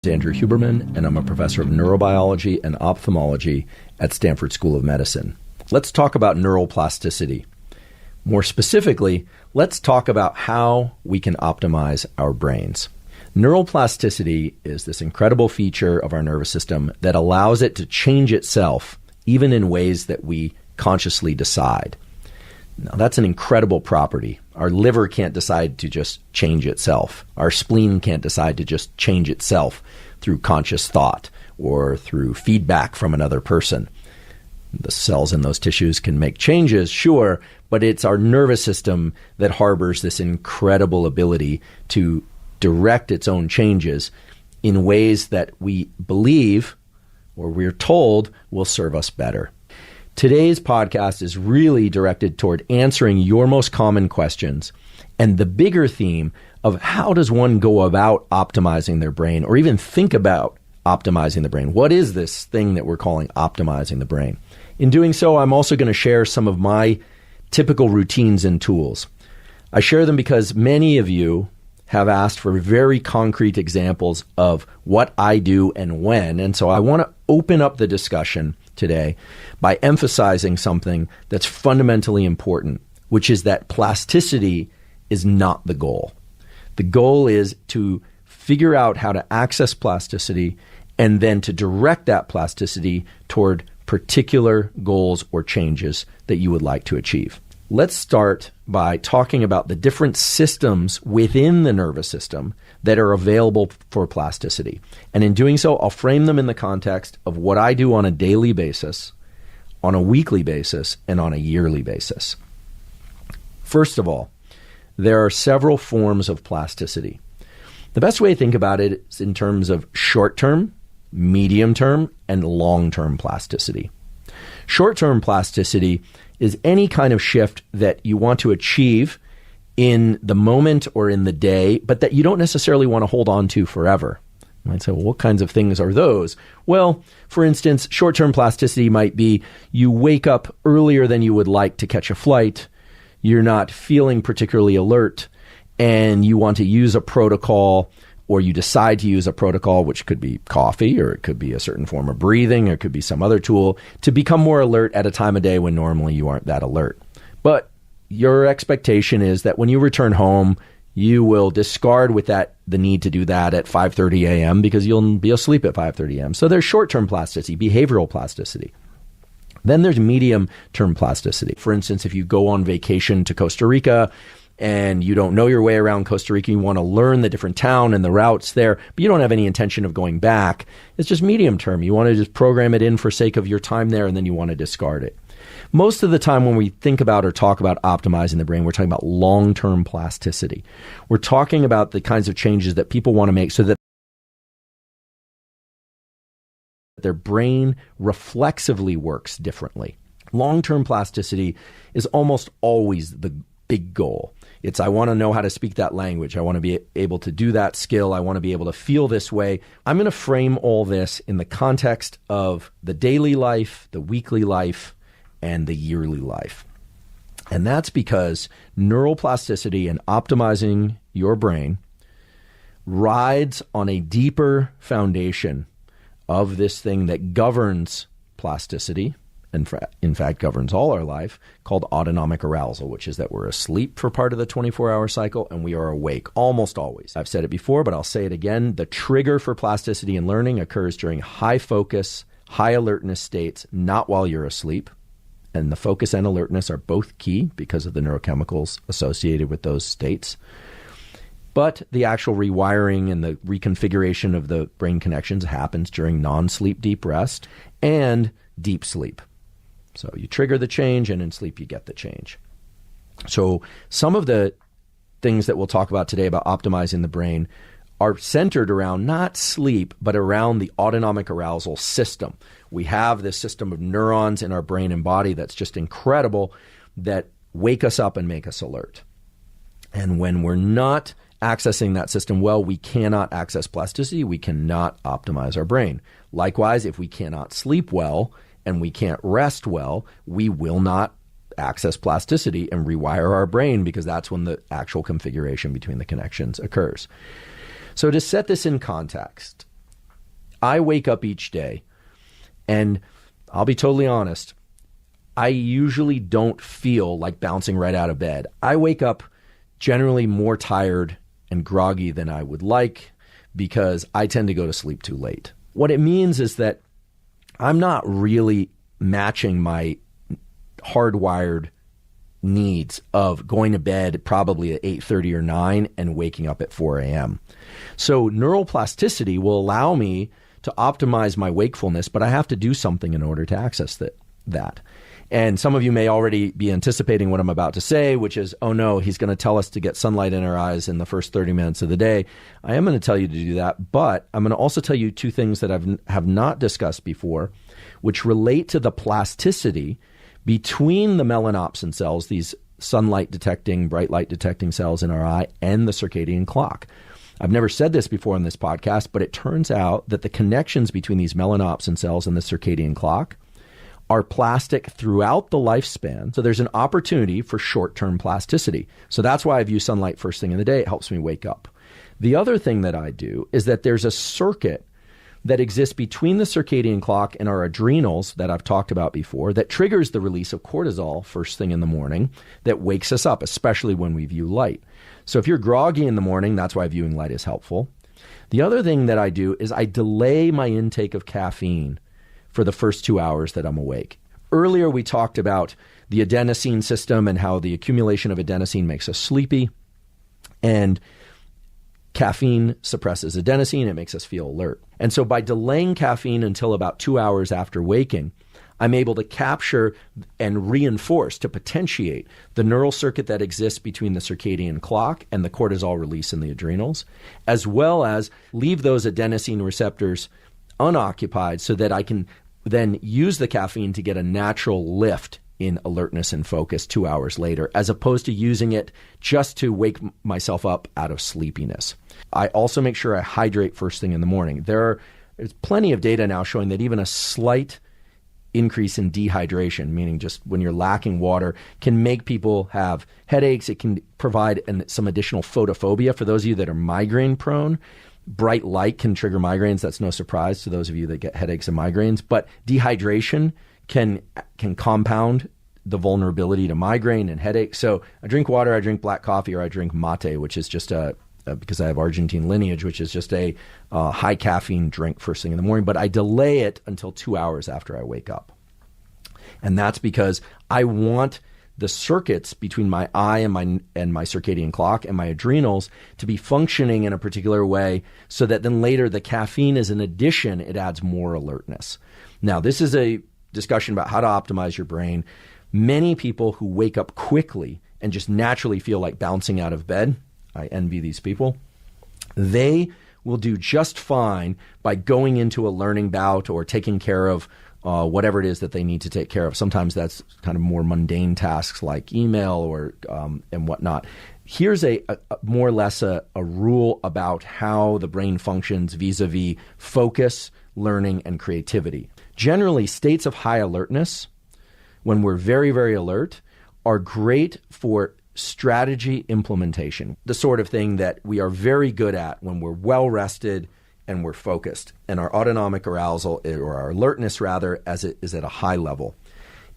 Andrew Huberman, and I'm a professor of neurobiology and ophthalmology at Stanford School of Medicine. Let's talk about neuroplasticity. More specifically, let's talk about how we can optimize our brains. Neuroplasticity is this incredible feature of our nervous system that allows it to change itself, even in ways that we consciously decide. Now, that's an incredible property. Our liver can't decide to just change itself. Our spleen can't decide to just change itself through conscious thought or through feedback from another person. The cells in those tissues can make changes, sure, but it's our nervous system that harbors this incredible ability to direct its own changes in ways that we believe or we're told will serve us better. Today's podcast is really directed toward answering your most common questions and the bigger theme of how does one go about optimizing their brain or even think about optimizing the brain. What is this thing that we're calling optimizing the brain? In doing so, I'm also going to share some of my typical routines and tools. I share them because many of you have asked for very concrete examples of what I do and when, and so I want to open up the discussion today by emphasizing something that's fundamentally important, which is that plasticity is not the goal. The goal is to figure out how to access plasticity and then to direct that plasticity toward particular goals or changes that you would like to achieve. Let's start by talking about the different systems within the nervous system that are available for plasticity. And in doing so, I'll frame them in the context of what I do on a daily basis, on a weekly basis, and on a yearly basis. First of all, there are several forms of plasticity. The best way to think about it is in terms of short-term, medium-term, and long-term plasticity. Short-term plasticity is any kind of shift that you want to achieve in the moment or in the day, but that you don't necessarily want to hold on to forever. You might say, well, what kinds of things are those? Well, for instance, short-term plasticity might be you wake up earlier than you would like to catch a flight, you're not feeling particularly alert, and you want to use a protocol, or you decide to use a protocol, which could be coffee, or it could be a certain form of breathing, or it could be some other tool, to become more alert at a time of day when normally you aren't that alert. But your expectation is that when you return home, you will discard with that the need to do that at 5:30 a.m. because you'll be asleep at 5:30 a.m. So there's short-term plasticity, behavioral plasticity. Then there's medium-term plasticity. For instance, if you go on vacation to Costa Rica and you don't know your way around Costa Rica, you want to learn the different town and the routes there, but you don't have any intention of going back. It's just medium term. You want to just program it in for sake of your time there, and then you want to discard it. Most of the time when we think about or talk about optimizing the brain, we're talking about long-term plasticity. We're talking about the kinds of changes that people want to make so that their brain reflexively works differently. Long-term plasticity is almost always the big goal. It's, I want to know how to speak that language. I want to be able to do that skill. I want to be able to feel this way. I'm going to frame all this in the context of the daily life, the weekly life, and the yearly life. And that's because neuroplasticity and optimizing your brain rides on a deeper foundation of this thing that governs plasticity, and in fact governs all our life, called autonomic arousal, which is that we're asleep for part of the 24-hour cycle and we are awake almost always. I've said it before, but I'll say it again. The trigger for plasticity and learning occurs during high focus, high alertness states, not while you're asleep. And the focus and alertness are both key because of the neurochemicals associated with those states. But the actual rewiring and the reconfiguration of the brain connections happens during non-sleep deep rest and deep sleep. So you trigger the change, and in sleep you get the change. So some of the things that we'll talk about today about optimizing the brain are centered around not sleep, but around the autonomic arousal system. We have this system of neurons in our brain and body that's just incredible, that wake us up and make us alert. And when we're not accessing that system well, we cannot access plasticity. We cannot optimize our brain. Likewise, if we cannot sleep well and we can't rest well, we will not access plasticity and rewire our brain, because that's when the actual configuration between the connections occurs. So to set this in context, I wake up each day, and I'll be totally honest, I usually don't feel like bouncing right out of bed. I wake up generally more tired and groggy than I would like because I tend to go to sleep too late. What it means is that I'm not really matching my hardwired needs of going to bed probably at 8:30 or 9 and waking up at 4 a.m. So neuroplasticity will allow me to optimize my wakefulness, but I have to do something in order to access that. And some of you may already be anticipating what I'm about to say, which is, oh no, he's going to tell us to get sunlight in our eyes in the first 30 minutes of the day. I am going to tell you to do that, but I'm going to also tell you two things that I have not discussed before, which relate to the plasticity between the melanopsin cells, these sunlight detecting, bright light detecting cells in our eye, and the circadian clock. I've never said this before in this podcast, but it turns out that the connections between these melanopsin cells and the circadian clock are plastic throughout the lifespan. So there's an opportunity for short-term plasticity. So that's why I view sunlight first thing in the day. It helps me wake up. The other thing that I do is that there's a circuit that exists between the circadian clock and our adrenals that I've talked about before that triggers the release of cortisol first thing in the morning that wakes us up, especially when we view light. So if you're groggy in the morning, that's why viewing light is helpful. The other thing that I do is I delay my intake of caffeine for the first 2 hours that I'm awake. Earlier, we talked about the adenosine system and how the accumulation of adenosine makes us sleepy. And caffeine suppresses adenosine. It makes us feel alert. And so by delaying caffeine until about 2 hours after waking, I'm able to capture and reinforce, to potentiate the neural circuit that exists between the circadian clock and the cortisol release in the adrenals, as well as leave those adenosine receptors unoccupied so that I can then use the caffeine to get a natural lift in alertness and focus 2 hours later, as opposed to using it just to wake myself up out of sleepiness. I also make sure I hydrate first thing in the morning. There's plenty of data now showing that even a slight increase in dehydration, meaning just when you're lacking water, can make people have headaches. It can provide some additional photophobia for those of you that are migraine prone. Bright light can trigger migraines. That's no surprise to those of you that get headaches and migraines. But dehydration can compound the vulnerability to migraine and headache. So I drink water, I drink black coffee, or I drink mate, which is just because I have Argentine lineage, which is just a high caffeine drink first thing in the morning. But I delay it until 2 hours after I wake up. And that's because I want the circuits between my eye and my circadian clock and my adrenals to be functioning in a particular way so that then later the caffeine is an addition, it adds more alertness. Now, this is a discussion about how to optimize your brain. Many people who wake up quickly and just naturally feel like bouncing out of bed, I envy these people, they will do just fine by going into a learning bout or taking care of whatever it is that they need to take care of. Sometimes that's kind of more mundane tasks like email or and whatnot. Here's a more or less a rule about how the brain functions vis-a-vis focus, learning, and creativity. Generally, states of high alertness, when we're very, very alert, are great for strategy implementation, the sort of thing that we are very good at when we're well rested and we're focused, and our autonomic arousal, or our alertness rather, as it is at a high level.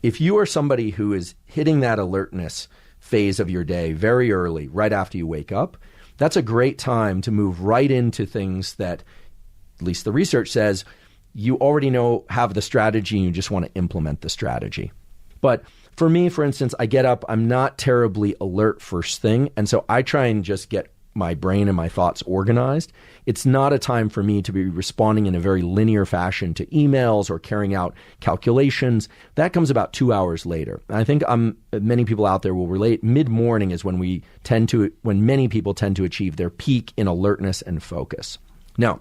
If you are somebody who is hitting that alertness phase of your day very early, right after you wake up, that's a great time to move right into things that, at least the research says, you already know, have the strategy, and you just want to implement the strategy. But for me, for instance, I get up, I'm not terribly alert first thing, and so I try and just get my brain and my thoughts organized. It's not a time for me to be responding in a very linear fashion to emails or carrying out calculations. That comes about 2 hours later. I think many people out there will relate. Mid-morning is when when many people tend to achieve their peak in alertness and focus. Now,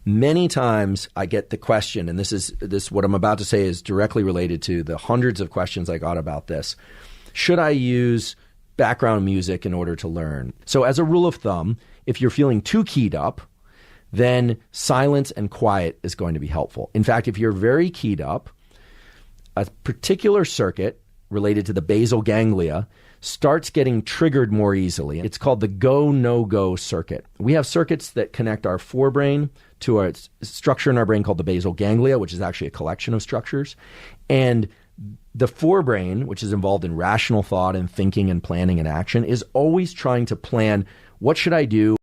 many times I get the question, and this what I'm about to say is directly related to the hundreds of questions I got about this. Should I use background music in order to learn? So as a rule of thumb, if you're feeling too keyed up, then silence and quiet is going to be helpful. In fact, if you're very keyed up, a particular circuit related to the basal ganglia starts getting triggered more easily. It's called the go-no-go circuit. We have circuits that connect our forebrain to a structure in our brain called the basal ganglia, which is actually a collection of structures. And the forebrain, which is involved in rational thought and thinking and planning and action, is always trying to plan, what should I do?